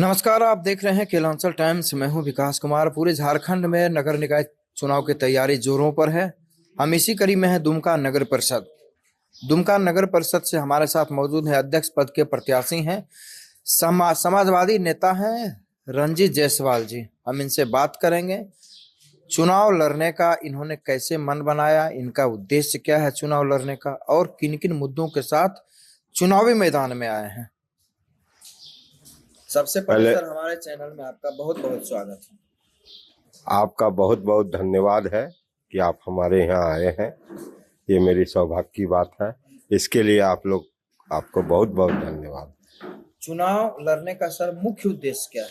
नमस्कार, आप देख रहे हैं केलांचल टाइम्स। मैं हूं विकास कुमार। पूरे झारखंड में नगर निकाय चुनाव की तैयारी जोरों पर है। हम इसी कड़ी में हैं दुमका नगर परिषद। दुमका नगर परिषद से हमारे साथ मौजूद है अध्यक्ष पद के प्रत्याशी हैं, समाजवादी नेता हैं रंजीत जायसवाल जी। हम इनसे बात करेंगे चुनाव लड़ने का इन्होंने कैसे मन बनाया, इनका उद्देश्य क्या है चुनाव लड़ने का, और किन किन मुद्दों के साथ चुनावी मैदान में आए हैं। सबसे पहले सर, हमारे चैनल में आपका बहुत बहुत स्वागत है। आपका बहुत बहुत धन्यवाद है कि आप हमारे यहाँ आए हैं। ये मेरी सौभाग्य की बात है। इसके लिए आपको बहुत बहुत धन्यवाद। चुनाव लड़ने का सर मुख्य उद्देश्य क्या है?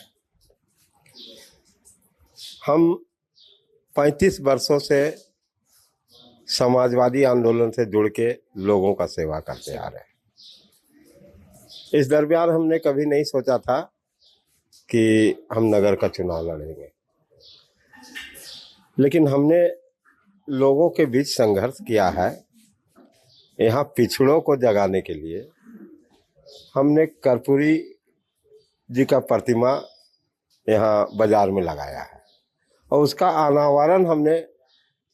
हम 35 वर्षों से समाजवादी आंदोलन से जुड़ के लोगों का सेवा करते आ रहे हैं। इस दरमियान हमने कभी नहीं सोचा था कि हम नगर का चुनाव लड़ेंगे, लेकिन हमने लोगों के बीच संघर्ष किया है। यहाँ पिछड़ों को जगाने के लिए हमने कर्पूरी जी का प्रतिमा यहाँ बाजार में लगाया है और उसका अनावरण हमने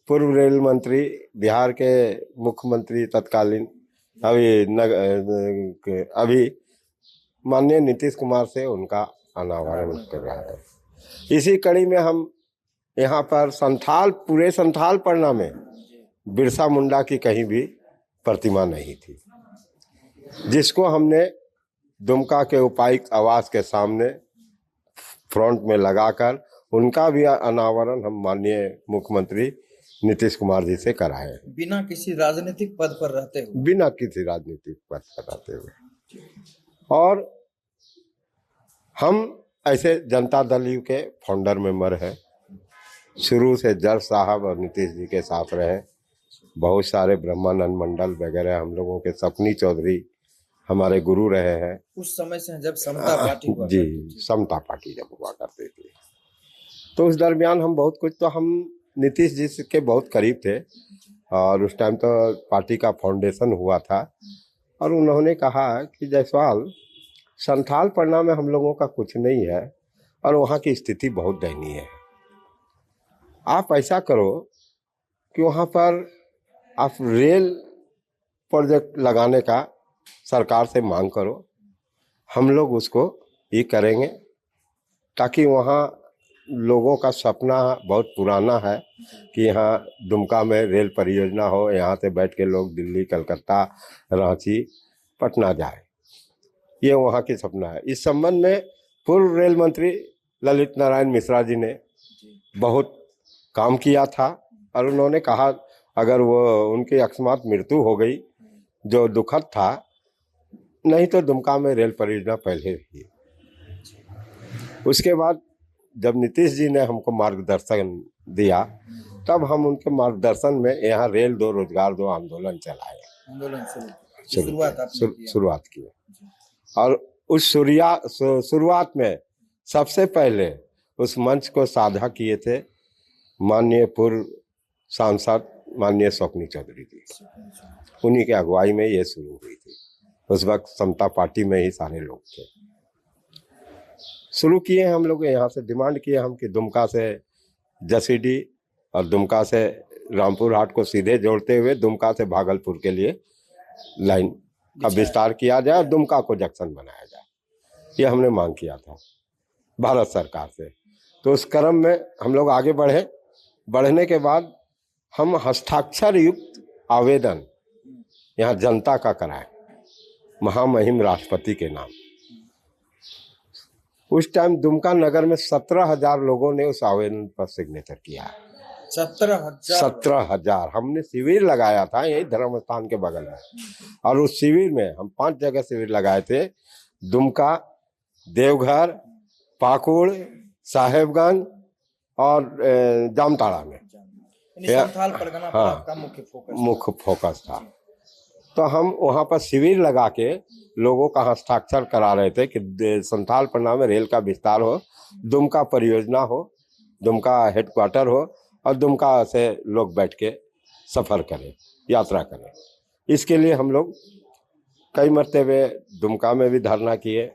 पूर्व रेल मंत्री, बिहार के मुख्यमंत्री तत्कालीन अभी माननीय नीतीश कुमार से उनका अनावरण कर रहा है। इसी कड़ी में हम यहाँ पर पूरे संथाल पन्ना में बिरसा मुंडा की कहीं भी प्रतिमा नहीं थी, जिसको हमने दुमका के उपायुक्त आवास के सामने फ्रंट में लगाकर उनका भी अनावरण हम माननीय मुख्यमंत्री नीतीश कुमार जी से कराए। बिना किसी राजनीतिक पद पर रहते हुए। बिना किसी राजनीतिक पद पर रहते हुए। और हम ऐसे जनता दल यू के फाउंडर मेंबर हैं। शुरू से जज साहब और नीतीश जी के साथ रहे। बहुत सारे ब्रह्मानंद मंडल वगैरह, हम लोगों के सपनी चौधरी हमारे गुरु रहे हैं उस समय से जब समता पार्टी हुआ जी, समता पार्टी जब हुआ करती थी। तो उस दरमियान हम बहुत कुछ, तो हम नीतीश जी के बहुत करीब थे और उस टाइम तो पार्टी का फाउंडेशन हुआ था। और उन्होंने कहा कि जायसवाल, संथाल पन्ना में हम लोगों का कुछ नहीं है और वहाँ की स्थिति बहुत दयनीय है। आप ऐसा करो कि वहाँ पर आप रेल प्रोजेक्ट लगाने का सरकार से मांग करो, हम लोग उसको ये करेंगे, ताकि वहाँ लोगों का सपना बहुत पुराना है कि यहाँ दुमका में रेल परियोजना हो, यहाँ से बैठ के लोग दिल्ली, कलकत्ता, रांची, पटना जाए। ये वहाँ की सपना है। इस संबंध में पूर्व रेल मंत्री ललित नारायण मिश्रा जी ने बहुत काम किया था और उन्होंने कहा अगर वो उनकी अकस्मात मृत्यु हो गई, जो दुखद था, नहीं तो दुमका में रेल परियोजना पहले ही। उसके बाद जब नीतीश जी ने हमको मार्गदर्शन दिया, तब हम उनके मार्गदर्शन में यहाँ रेल दो रोजगार दो आंदोलन चलाए। शुरुआत की। और उस शुरुआत में सबसे पहले उस मंच को साझा किए थे माननीय पूर्व सांसद माननीय सपनी चौधरी जी। उन्हीं के अगुवाई में ये शुरू हुई थी। उस वक्त समता पार्टी में ही सारे लोग थे। शुरू किए हम लोग, यहाँ से डिमांड किए हम कि दुमका से जसीडी और दुमका से रामपुर हाट को सीधे जोड़ते हुए दुमका से भागलपुर के लिए लाइन का विस्तार किया जाए और दुमका को जंक्शन बनाया जाए। ये हमने मांग किया था भारत सरकार से। तो उस क्रम में हम लोग आगे बढ़ने के बाद हम हस्ताक्षर युक्त आवेदन यहाँ जनता का कराए महामहिम राष्ट्रपति के नाम। उस टाइम दुमका नगर में 17,000 लोगों ने उस आवेदन पर सिग्नेचर किया है। 17,000। हमने शिविर लगाया था यही धर्म स्थान के बगल में, और उस शिविर में हम 5 जगह शिविर लगाए थे। दुमका, देवघर, पाकुड़, साहेबगंज और जामताड़ा में। संथाल परगना पर आपका मुख्य फोकस था। तो हम वहाँ पर शिविर लगा के लोगों का हस्ताक्षर करा रहे थे कि संथाल पन्ना में रेल का विस्तार हो, दुमका परियोजना हो, दुमका हेडक्वार्टर हो और दुमका से लोग बैठ के सफ़र करें, यात्रा करें। इसके लिए हम लोग कई मरतबे दुमका में भी धरना किए।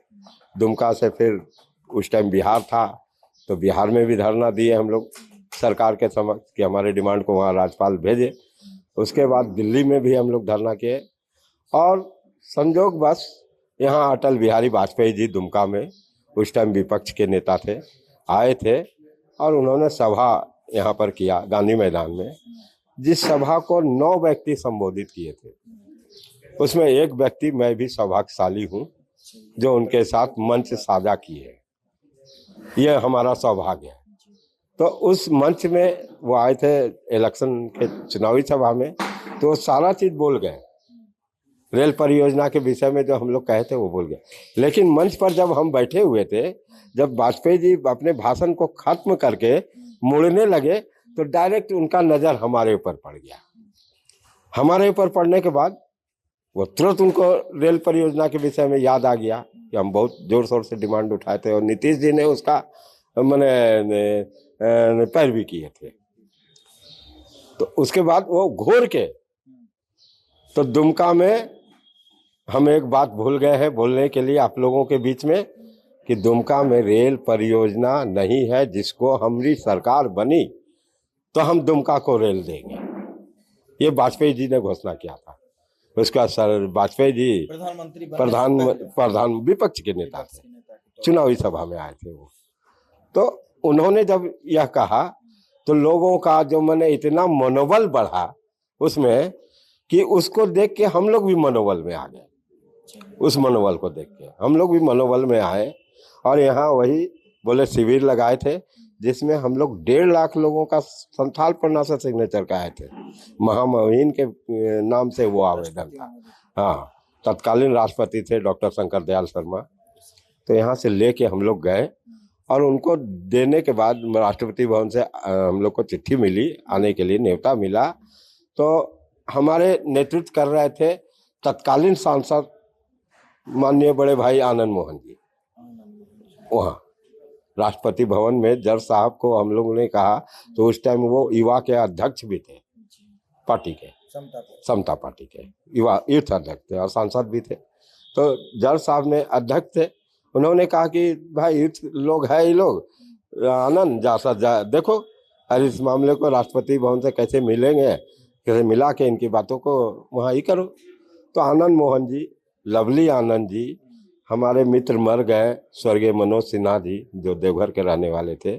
दुमका से फिर उस टाइम बिहार था, तो बिहार में भी धरना दिए हम लोग सरकार के समक्ष कि हमारे डिमांड को वहाँ राज्यपाल भेजे। उसके बाद दिल्ली में भी हम लोग धरना किए, और संजोग बस यहाँ अटल बिहारी वाजपेयी जी दुमका में उस टाइम विपक्ष के नेता थे, आए थे, और उन्होंने सभा यहाँ पर किया गांधी मैदान में, जिस सभा को 9 व्यक्ति संबोधित किए थे। उसमें एक व्यक्ति मैं भी सौभाग्यशाली हूँ जो उनके साथ मंच साझा किए, ये हमारा सौभाग्य है। तो उस मंच में वो आए थे इलेक्शन के चुनावी सभा में, तो वो सारा चीज बोल गए, रेल परियोजना के विषय में जो हम लोग कहे थे वो बोल गए। लेकिन मंच पर जब हम बैठे हुए थे, जब वाजपेयी जी अपने भाषण को खत्म करके मुड़ने लगे, तो डायरेक्ट उनका नजर हमारे ऊपर पड़ गया। हमारे ऊपर पड़ने के बाद वो तुरंत उनको रेल परियोजना के विषय में याद आ गया कि हम बहुत जोर शोर से डिमांड उठाए थे, और नीतीश जी ने उसका मैंने पैरवी किए थे। तो उसके बाद वो घोर के, तो दुमका में हम एक बात भूल गए हैं बोलने के लिए आप लोगों के बीच में, कि दुमका में रेल परियोजना नहीं है। जिसको हमारी सरकार बनी तो हम दुमका को रेल देंगे, ये वाजपेयी जी ने घोषणा किया था। उसका सर वाजपेयी जी प्रधान विपक्ष के नेता थे, चुनावी सभा में आए थे वो। तो उन्होंने जब यह कहा तो लोगों का जो मैंने इतना मनोबल बढ़ा उसमें, कि उसको देख के हम लोग भी मनोबल में आ गए। उस मनोबल को देख के हम लोग भी मनोबल में आए, और यहाँ वही बोले शिविर लगाए थे, जिसमें हम लोग 1.5 लाख लोगों का संथाल पन्ना से सिग्नेचर का आए थे। महामहिम के नाम से वो आवेदन था। हाँ, तत्कालीन राष्ट्रपति थे डॉक्टर शंकर दयाल शर्मा। तो यहाँ से लेके हम लोग गए, और उनको देने के बाद राष्ट्रपति भवन से हम लोग को चिट्ठी मिली, आने के लिए न्योता मिला। तो हमारे नेतृत्व कर रहे थे तत्कालीन सांसद माननीय बड़े भाई आनंद मोहन जी। वहाँ राष्ट्रपति भवन में जज साहब को हम लोगों ने कहा, तो उस टाइम वो युवा के अध्यक्ष भी थे, पार्टी के समता पार्टी के युवा यूथ अध्यक्ष थे, और सांसद भी थे। तो जज साहब ने अध्यक्ष थे, उन्होंने कहा कि भाई यूथ लोग है, ये लोग आनंद जा देखो, अरे इस मामले को राष्ट्रपति भवन से कैसे मिलेंगे, कैसे मिला के इनकी बातों को वहाँ ही करो। तो आनंद मोहन जी, लवली आनंद जी, हमारे मित्र मर गए स्वर्गीय मनोज सिन्हा जी जो देवघर के रहने वाले थे,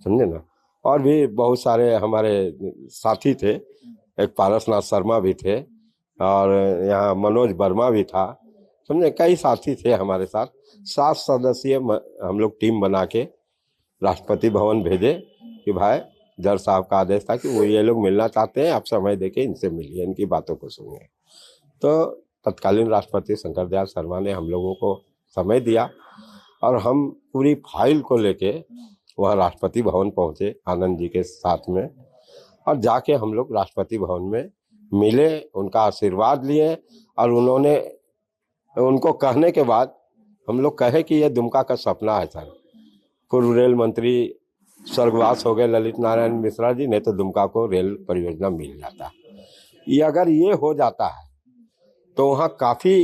समझे ना, और भी बहुत सारे हमारे साथी थे, एक पारसनाथ शर्मा भी थे, और यहाँ मनोज वर्मा भी था, समझे, कई साथी थे हमारे साथ। 7 सदस्यीय हम लोग टीम बना के राष्ट्रपति भवन भेजे कि भाई जज साहब का आदेश था कि वो ये लोग मिलना चाहते हैं, आप समय देके इनसे मिलिए, इनकी बातों को सुनिए। तो तत्कालीन राष्ट्रपति शंकर दयाल शर्मा ने हम लोगों को समय दिया, और हम पूरी फाइल को लेके वहाँ राष्ट्रपति भवन पहुँचे आनंद जी के साथ में, और जाके हम लोग राष्ट्रपति भवन में मिले, उनका आशीर्वाद लिए, और उन्होंने उनको कहने के बाद हम लोग कहे कि ये दुमका का सपना है सर। पूर्व रेल मंत्री स्वर्गवास हो गए ललित नारायण मिश्रा जी, ने तो दुमका को रेल परियोजना मिल जाता। ये अगर ये हो जाता है तो वहाँ काफ़ी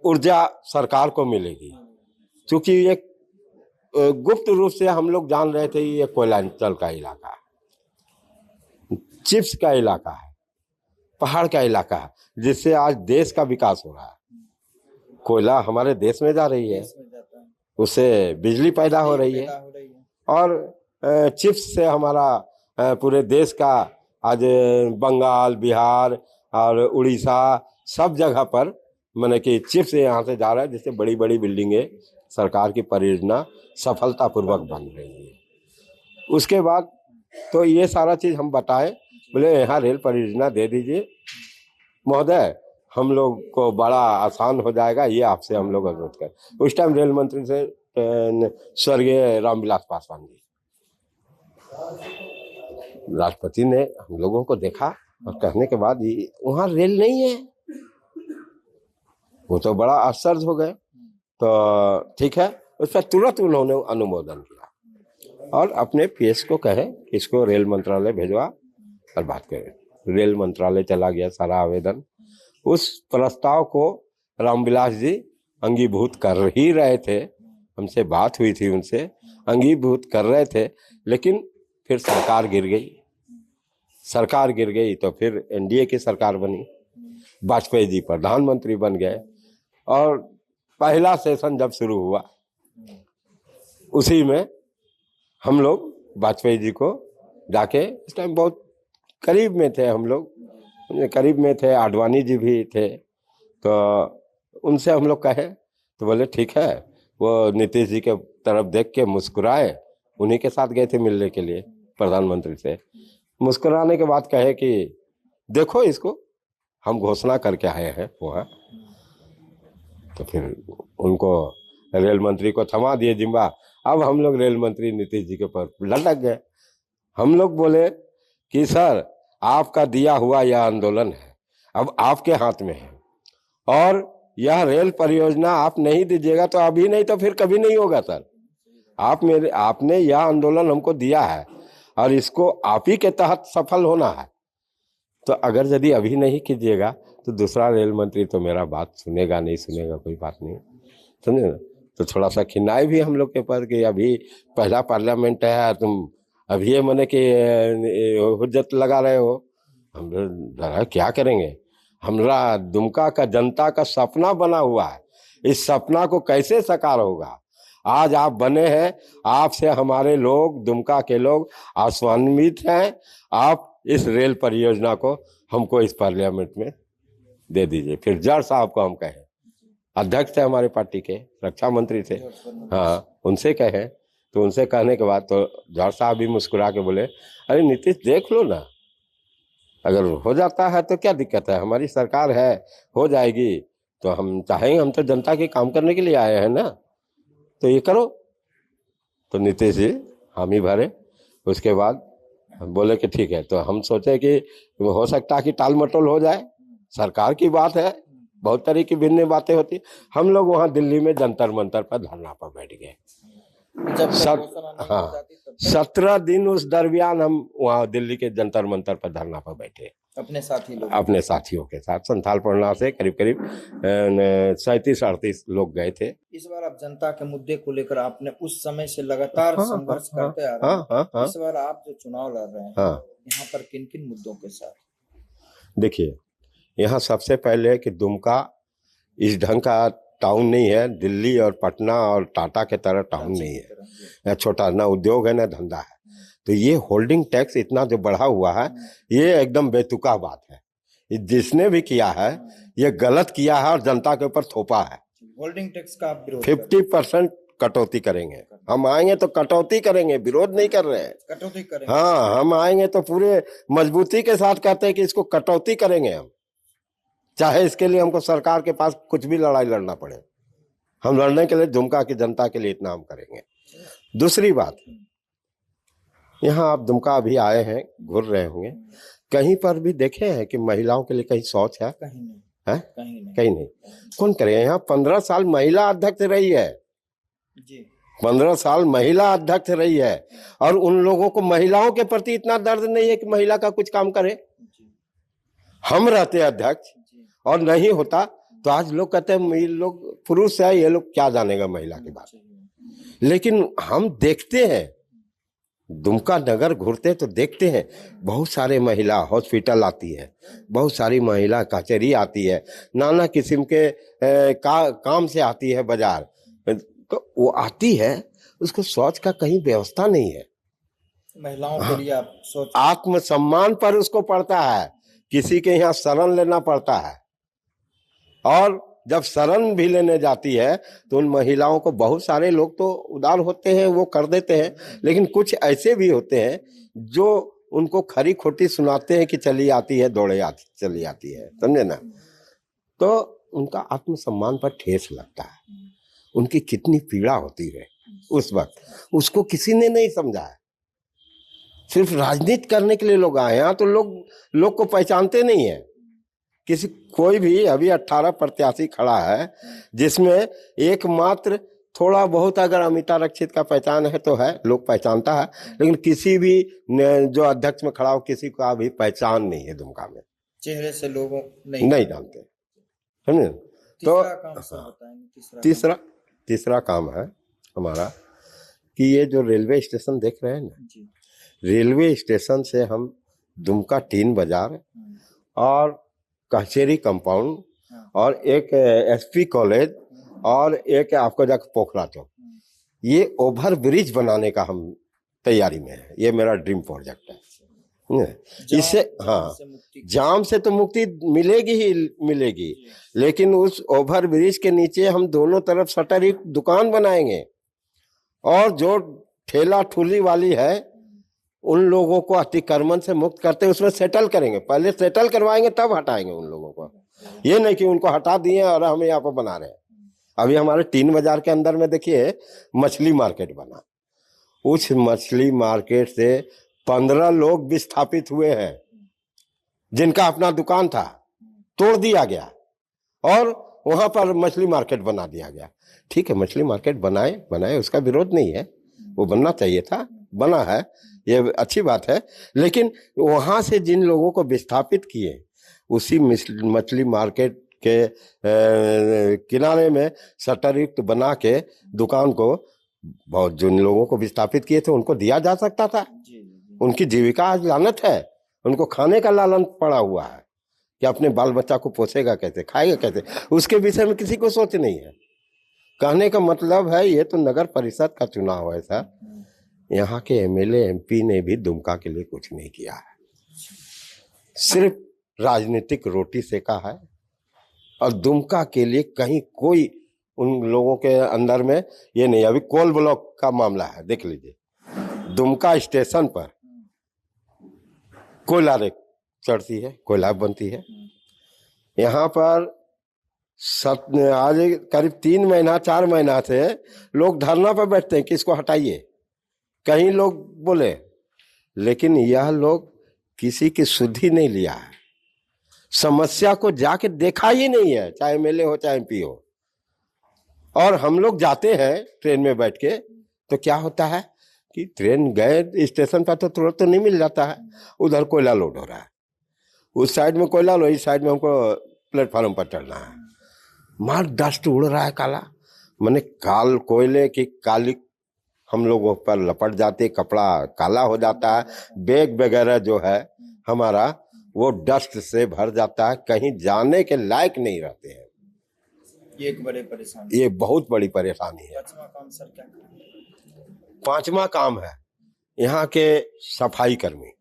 ऊर्जा सरकार को मिलेगी, क्योंकि ये गुप्त रूप से हम लोग जान रहे थे ये कोयलांचल का इलाका है, चिप्स का इलाका है, पहाड़ का इलाका है, जिससे आज देश का विकास हो रहा है। कोयला हमारे देश में जा रही है, उससे बिजली पैदा हो रही है, और चिप्स से हमारा पूरे देश का आज बंगाल, बिहार और उड़ीसा सब जगह पर मैंने कि चिप्स यहाँ से जा रहा है, जिससे बड़ी बड़ी बिल्डिंगें सरकार की परियोजना सफलतापूर्वक बन रही है। उसके बाद तो ये सारा चीज़ हम बताए, बोले यहाँ रेल परियोजना दे दीजिए महोदय, हम लोग को बड़ा आसान हो जाएगा, ये आपसे हम लोग अनुरोध करें। उस टाइम रेल मंत्री से स्वर्गीय रामविलास पासवान जी। राष्ट्रपति ने हम लोगों को देखा और कहने के बाद ये वहाँ रेल नहीं है, वो तो बड़ा आश्चर्य हो गए। तो ठीक है, उस पर तुरंत उन्होंने अनुमोदन किया और अपने पीएस को कहे इसको रेल मंत्रालय भेजवा और बात करें। रेल मंत्रालय चला गया सारा आवेदन। उस प्रस्ताव को रामविलास जी अंगीभूत कर ही रहे थे, हमसे बात हुई थी, उनसे अंगीभूत कर रहे थे, लेकिन फिर सरकार गिर गई तो फिर एनडीए की सरकार बनी, वाजपेयी जी प्रधानमंत्री बन गए, और पहला सेशन जब शुरू हुआ उसी में हम लोग वाजपेयी जी को जाके, इस टाइम बहुत करीब में थे हम लोग, करीब में थे, आडवाणी जी भी थे, तो उनसे हम लोग कहे तो बोले ठीक है। वो नीतीश जी के तरफ देख के मुस्कुराए, उन्हीं के साथ गए थे मिलने के लिए प्रधानमंत्री से। मुस्कुराने के बाद कहे कि देखो इसको हम घोषणा करके आए हैं वहाँ। तो फिर उनको रेल मंत्री को थमा दिए जिम्मा। अब हम लोग रेल मंत्री नीतीश जी के ऊपर लटक गए। हम लोग बोले कि सर आपका दिया हुआ यह आंदोलन है, अब आपके हाथ में है, और यह रेल परियोजना आप नहीं दीजिएगा तो अभी नहीं तो फिर कभी नहीं होगा सर। आपने यह आंदोलन हमको दिया है और इसको आप ही के तहत सफल होना है, तो अगर यदि अभी नहीं कीजिएगा तो दूसरा रेल मंत्री तो मेरा बात सुनेगा नहीं सुनेगा, कोई बात नहीं, समझे ना। तो थोड़ा सा खिन्नाई भी हम लोग के पास कि अभी पहला पार्लियामेंट है, तुम अभी ये मने कि हुज्जत लगा रहे हो। हम लोग क्या करेंगे, हमारा दुमका का जनता का सपना बना हुआ है, इस सपना को कैसे साकार होगा। आज आप बने हैं, आपसे हमारे लोग, दुमका के लोग आश्वान्वित हैं। आप इस रेल परियोजना को हमको इस पार्लियामेंट में दे दीजिए। फिर जड़ साहब को हम कहें, अध्यक्ष थे हमारे पार्टी के, रक्षा मंत्री थे, हाँ, उनसे कहें। तो उनसे कहने के बाद तो जड़ साहब भी मुस्कुरा के बोले, अरे नीतीश देख लो ना, अगर हो जाता है तो क्या दिक्कत है, हमारी सरकार है, हो जाएगी। तो हम चाहेंगे, हम तो जनता के काम करने के लिए आए हैं ना, तो ये करो। तो नीतीश जी हामी भरे। उसके बाद बोले कि ठीक है। तो हम सोचे कि हो सकता है कि टाल मटोल हो जाए, सरकार की बात है, बहुत तरह की भिन्न बातें होती। हम लोग वहाँ दिल्ली में जंतर मंतर पर धरना पर बैठ गए। हाँ, 17 दिन उस दरमियान हम वहाँ दिल्ली के जंतर मंतर पर धरना पर बैठे, अपने साथी लोग, अपने साथियों के साथ। संथाल परगना से करीब 37-38 लोग गए थे। इस बार आप जनता के मुद्दे को लेकर आपने उस समय से लगातार हाँ, संघर्ष हाँ, करते आ रहे हैं। हाँ। इस बार आप जो चुनाव लड़ रहे हैं, हाँ, यहाँ पर किन किन मुद्दों के साथ? देखिए, यहाँ सबसे पहले कि दुमका इस ढंग का टाउन नहीं है, दिल्ली और पटना और टाटा के तरह टाउन नहीं है, या छोटा ना उद्योग है ना धंधा है। तो ये होल्डिंग टैक्स इतना जो बढ़ा हुआ है, ये एकदम बेतुका बात है। जिसने भी किया है ये गलत किया है और जनता के ऊपर थोपा है। होल्डिंग टैक्स का आप विरोध 50% कटौती करेंगे, हम आएंगे तो कटौती करेंगे, विरोध नहीं कर रहे हैं, कटौती करेंगे। हाँ, हम आएंगे तो पूरे मजबूती के साथ कहते हैं कि इसको कटौती करेंगे हम, चाहे इसके लिए हमको सरकार के पास कुछ भी लड़ाई लड़ना पड़े, हम लड़ने के लिए दुमका की जनता के लिए इतना हम करेंगे। दूसरी बात, यहाँ आप दुमका अभी आए हैं, घूर रहे होंगे, कहीं पर भी देखे हैं कि महिलाओं के लिए कहीं शौच है? कहीं नहीं है? कहीं नहीं। कौन करे? यहाँ 15 साल महिला अध्यक्ष रही है जी, 15 साल महिला अध्यक्ष रही है, और उन लोगों को महिलाओं के प्रति इतना दर्द नहीं है कि महिला का कुछ काम करे। हम रहते अध्यक्ष और नहीं होता तो आज लोग कहते हैं ये लोग पुरुष है, ये लोग क्या जानेगा महिला की बात। लेकिन हम देखते हैं, दुमका नगर घूरते तो देखते हैं, बहुत सारे महिला हॉस्पिटल आती है, बहुत सारी महिला कचहरी आती है, नाना किस्म के काम से आती है बाजार, तो वो आती है, उसको शौच का कहीं व्यवस्था नहीं है। महिलाओं के लिए आप सोच, आत्मसम्मान पर उसको पड़ता है, किसी के यहाँ शरण लेना पड़ता है, और जब शरण भी लेने जाती है तो उन महिलाओं को, बहुत सारे लोग तो उदार होते हैं, वो कर देते हैं, लेकिन कुछ ऐसे भी होते हैं जो उनको खरी खोटी सुनाते हैं कि चली आती है, दौड़े आती चली आती है, समझे ना। तो उनका आत्मसम्मान पर ठेस लगता है, उनकी कितनी पीड़ा होती है उस वक्त, उसको किसी ने नहीं समझा है। सिर्फ राजनीति करने के लिए लोग आए हैं, तो लोग को पहचानते नहीं है। किसी कोई भी अभी 18 प्रत्याशी खड़ा है, जिसमें एकमात्र थोड़ा बहुत अगर अमिताभ रक्षित का पहचान है तो है, लोग पहचानता है, लेकिन किसी भी जो अध्यक्ष में खड़ा हो किसी का भी पहचान नहीं है दुमका में, चेहरे से लोगों नहीं जानते, समझे। तो तीसरा काम सर बताएंगे? तीसरा तीसरा काम है हमारा कि ये जो रेलवे स्टेशन देख रहे हैं ना, जी। रेलवे स्टेशन से हम दुमका टीन बाजार और कचहरी कंपाउंड और एक एसपी कॉलेज और एक आपको जाकर पोखरा चौक, ये ओवर ब्रिज बनाने का हम तैयारी में है। ये मेरा ड्रीम प्रोजेक्ट है। इससे हाँ, जाम से तो मुक्ति मिलेगी ही मिलेगी, लेकिन उस ओवर ब्रिज के नीचे हम दोनों तरफ शटर एक दुकान बनाएंगे और जो ठेला ठुली वाली है उन लोगों को अतिक्रमण से मुक्त करते उसमें सेटल करेंगे। पहले सेटल करवाएंगे तब हटाएंगे उन लोगों को। ये नहीं कि उनको हटा दिए और हम यहाँ पर बना रहे हैं। अभी हमारे टीन बाजार के अंदर में देखिए मछली मार्केट बना, उस मछली मार्केट से 15 लोग विस्थापित हुए हैं जिनका अपना दुकान था, तोड़ दिया गया और वहां पर मछली मार्केट बना दिया गया। ठीक है, मछली मार्केट बनाए उसका विरोध नहीं है, वो बनना चाहिए था, बना है, ये अच्छी बात है। लेकिन वहां से जिन लोगों को विस्थापित किए, उसी मछली मार्केट के किनारे में शटर युक्त बना के दुकान को बहुत जिन लोगों को विस्थापित किए थे उनको दिया जा सकता था। उनकी जीविका आज लानत है, उनको खाने का लालन पड़ा हुआ है कि अपने बाल बच्चा को पोसेगा कैसे, खाएगा कैसे, उसके विषय में किसी को सोच नहीं है। कहने का मतलब है ये तो नगर परिषद का चुनाव है सर, यहाँ के एमएलए एमपी ने भी दुमका के लिए कुछ नहीं किया है, सिर्फ राजनीतिक रोटी सेका है। और दुमका के लिए कहीं कोई उन लोगों के अंदर में ये नहीं। अभी कोल ब्लॉक का मामला है, देख लीजिए, दुमका स्टेशन पर कोयला रेक चढ़ती है, कोयला बनती है। यहाँ पर आज करीब 3 महीना 4 महीना से लोग धरना पर बैठते हैं कि इसको हटाइए, कहीं लोग बोले, लेकिन यह लोग किसी की सुधि नहीं लिया है, समस्या को जाके देखा ही नहीं है, चाहे एमएलए हो चाहे एमपी हो। और हम लोग जाते हैं ट्रेन में बैठ के तो क्या होता है कि ट्रेन गए स्टेशन पर तो तुरंत तो नहीं मिल जाता है, उधर कोयला लोड हो रहा है, उस साइड में कोयला लो, इस साइड में हमको प्लेटफॉर्म पर चढ़ना है। मार डस्ट उड़ रहा है काला, मैंने काल कोयले की काली हम लोगों पर लपट जाती, कपड़ा काला हो जाता है, बैग वगैरह जो है हमारा वो डस्ट से भर जाता है, कहीं जाने के लायक नहीं रहते हैं। ये एक बड़ी परेशानी, ये बहुत बड़ी परेशानी है। 5वां काम सर क्या करें? 5वां काम है यहाँ के सफाई कर्मी,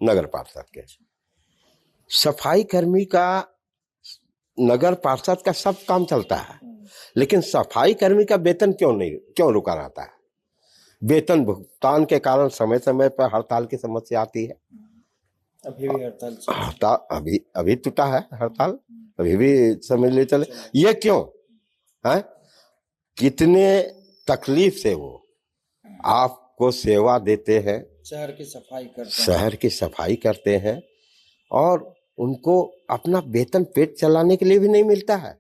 नगर पार्षद के सफाई कर्मी का, नगर पार्षद का सब काम चलता है, लेकिन सफाई कर्मी का वेतन क्यों रुका रहता है? वेतन भुगतान के कारण समय समय पर हड़ताल की समस्या आती है। अभी भी हड़ताल अभी टूटा है हड़ताल, अभी भी समझ ले चले। ये क्यों है? कितने तकलीफ से वो आपको सेवा देते हैं, शहर की सफाई करते हैं और उनको अपना वेतन पेट चलाने के लिए भी नहीं मिलता है।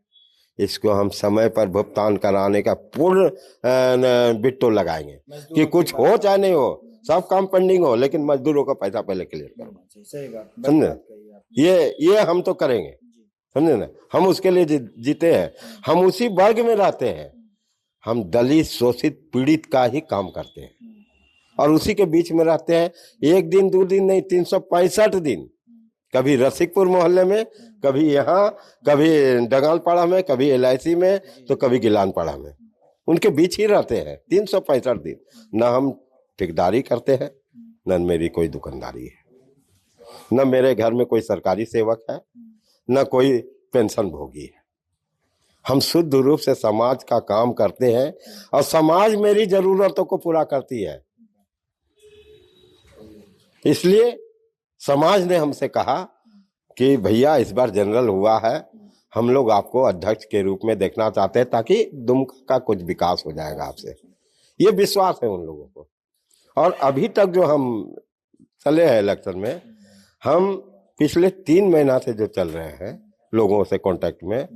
इसको हम समय पर भुगतान कराने का पूर्ण बिट्टो लगाएंगे कि कुछ हो चाहे नहीं हो, सब काम पेंडिंग हो, लेकिन मजदूरों का पैसा पहले क्लियर करो। सही बात, समझे? ये हम तो करेंगे, समझे ना? हम उसके लिए जीते हैं, हम उसी वर्ग में रहते हैं, हम दलित शोषित पीड़ित का ही काम करते हैं और उसी के बीच में रहते हैं। 1 दिन 2 दिन नहीं, 365 दिन, कभी रसिकपुर मोहल्ले में, कभी यहाँ, कभी डगालपाड़ा में, कभी LIC में, तो कभी गिलानपाड़ा में, उनके बीच ही रहते हैं 365 दिन। न हम ठेकेदारी करते हैं, न मेरी कोई दुकानदारी है, न मेरे घर में कोई सरकारी सेवक है, न कोई पेंशन भोगी है। हम शुद्ध रूप से समाज का काम करते हैं और समाज मेरी जरूरतों को पूरा करती है। इसलिए समाज ने हमसे कहा कि भैया इस बार जनरल हुआ है, हम लोग आपको अध्यक्ष के रूप में देखना चाहते हैं ताकि दुमका का कुछ विकास हो जाएगा आपसे। ये विश्वास है उन लोगों को। और अभी तक जो हम चले हैं इलेक्शन में, हम पिछले 3 महीना से जो चल रहे हैं लोगों से कांटेक्ट में,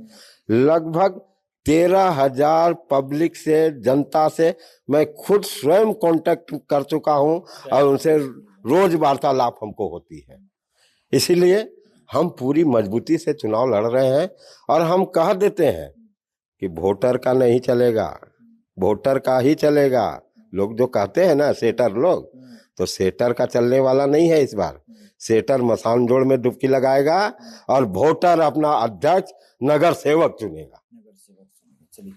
लगभग 13,000 पब्लिक से, जनता से मैं खुद स्वयं कांटेक्ट कर चुका हूं और उनसे रोज वार्तालाप हमको होती है। इसीलिए हम पूरी मजबूती से चुनाव लड़ रहे हैं और हम कह देते हैं कि वोटर का नहीं चलेगा, वोटर का ही चलेगा। लोग जो कहते हैं ना सेटर लोग, तो सेटर का चलने वाला नहीं है इस बार। सेटर मसान जोड़ में डुबकी लगाएगा और वोटर अपना अध्यक्ष नगर सेवक चुनेगा। चलिए,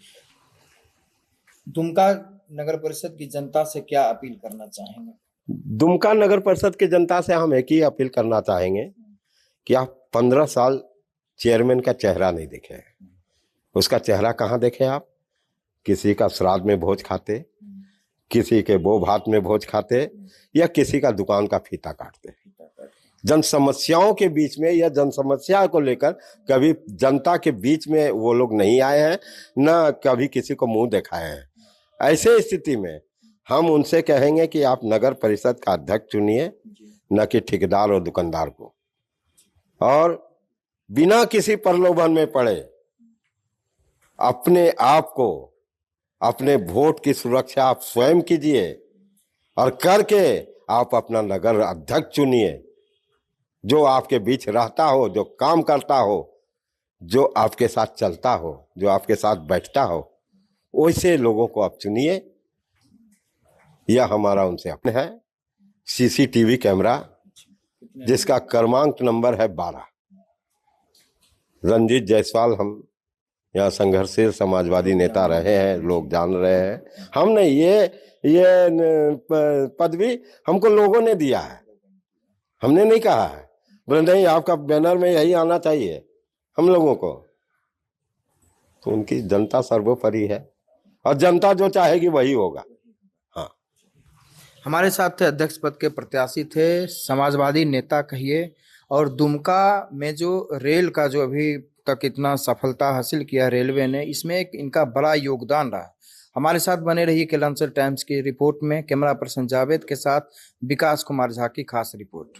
दुमका नगर परिषद की जनता से क्या अपील करना चाहेंगे? दुमका नगर परिषद की जनता से हम एक ही अपील करना चाहेंगे कि आप 15 साल चेयरमैन का चेहरा नहीं देखे हैं। उसका चेहरा कहाँ देखे आप? किसी का श्राद्ध में भोज खाते, किसी के बो भात में भोज खाते, या किसी का दुकान का फीता काटते। जन समस्याओं के बीच में या जन समस्या को लेकर कभी जनता के बीच में वो लोग नहीं आए हैं, न कभी किसी को मुंह दिखाए हैं। ऐसे स्थिति में हम उनसे कहेंगे कि आप नगर परिषद का अध्यक्ष चुनिए, न कि ठेकेदार और दुकानदार को। और बिना किसी प्रलोभन में पड़े अपने आप को, अपने वोट की सुरक्षा आप स्वयं कीजिए और करके आप अपना नगर अध्यक्ष चुनिए, जो आपके बीच रहता हो, जो काम करता हो, जो आपके साथ चलता हो, जो आपके साथ बैठता हो, वैसे लोगों को आप चुनिए। यह हमारा उनसे अपने है। सीसीटीवी कैमरा जिसका क्रमांक नंबर है 12। रंजीत जायसवाल, हम यहाँ संघर्षशील समाजवादी नेता रहे हैं, लोग जान रहे हैं। हमने ये पदवी हमको लोगों ने दिया है, हमने नहीं कहा है। बोले नहीं आपका बैनर में यही आना चाहिए हम लोगों को। तो उनकी जनता सर्वोपरि है और जनता जो चाहेगी वही होगा। हाँ, हमारे साथ थे अध्यक्ष पद के प्रत्याशी थे, समाजवादी नेता कहिए, और दुमका में जो रेल का जो अभी तक इतना सफलता हासिल किया रेलवे ने, इसमें एक इनका बड़ा योगदान रहा। हमारे साथ बने रहिए केलांचल टाइम्स की रिपोर्ट में। कैमरा पर्सन जावेद के साथ विकास कुमार झा की खास रिपोर्ट।